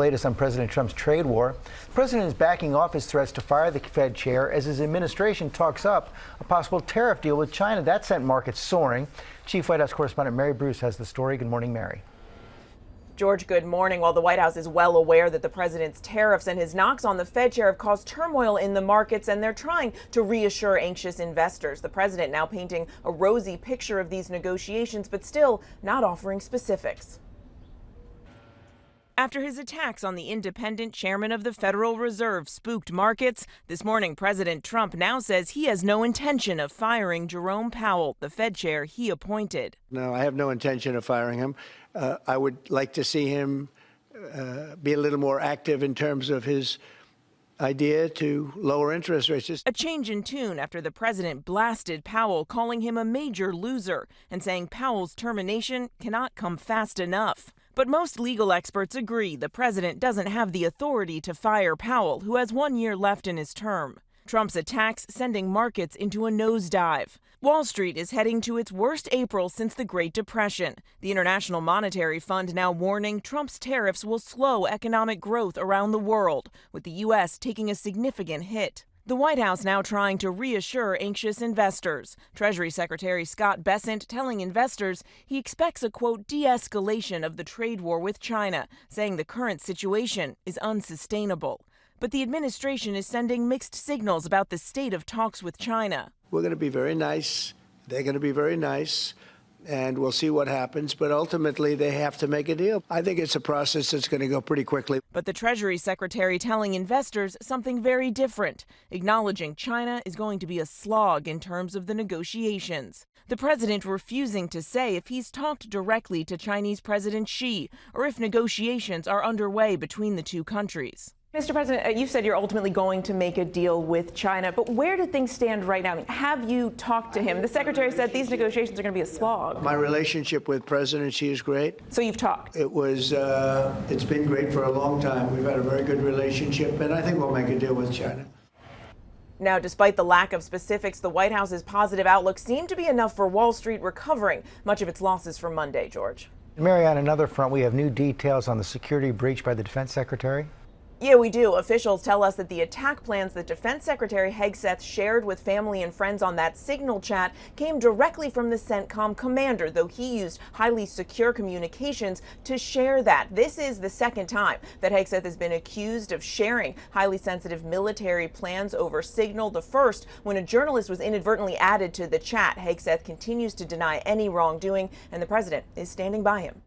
Latest on President Trump's trade war. The president is backing off his threats to fire the Fed chair as his administration talks up a possible tariff deal with China. That sent markets soaring. Chief White House correspondent Mary Bruce has the story. Good morning, Mary. George, good morning. While the White House is well aware that the president's tariffs and his knocks on the Fed chair have caused turmoil in the markets, and they're trying to reassure anxious investors. The president now painting a rosy picture of these negotiations, but still not offering specifics. After his attacks on the independent chairman of the Federal Reserve spooked markets, this morning President Trump now says he has no intention of firing Jerome Powell, the Fed chair he appointed. No, I have no intention of firing him. I would like to see him be a little more active in terms of his idea to lower interest rates. A change in tune after the president blasted Powell, calling him a major loser and saying Powell's termination cannot come fast enough. But most legal experts agree the president doesn't have the authority to fire Powell, who has 1 year left in his term. Trump's attacks sending markets into a nosedive. Wall Street is heading to its worst April since the Great Depression. The International Monetary Fund now warning Trump's tariffs will slow economic growth around the world, with the U.S. taking a significant hit. The White House now trying to reassure anxious investors. Treasury Secretary Scott Bessent telling investors he expects a, quote, de-escalation of the trade war with China, saying the current situation is unsustainable. But the administration is sending mixed signals about the state of talks with China. We're going to be very nice. They're going to be very nice. And we'll see what happens. But ultimately, they have to make a deal. I think it's a process that's going to go pretty quickly. But the Treasury Secretary telling investors something very different, acknowledging China is going to be a slog in terms of the negotiations. The president refusing to say if he's talked directly to Chinese President Xi or if negotiations are underway between the two countries. Mr. President, you said you're ultimately going to make a deal with China, but where do things stand right now? I mean, have you talked to him? The secretary said these negotiations are going to be a slog. My relationship with President Xi is great. So you've talked? It's been great for a long time. We've had a very good relationship, and I think we'll make a deal with China. Now, despite the lack of specifics, the White House's positive outlook seemed to be enough for Wall Street recovering much of its losses from Monday, George. Mary, on another front, we have new details on the security breach by the defense secretary. Yeah, we do. Officials tell us that the attack plans that Defense Secretary Hegseth shared with family and friends on that Signal chat came directly from the CENTCOM commander, though he used highly secure communications to share that. This is the second time that Hegseth has been accused of sharing highly sensitive military plans over Signal. The first, when a journalist was inadvertently added to the chat. Hegseth continues to deny any wrongdoing, and the president is standing by him.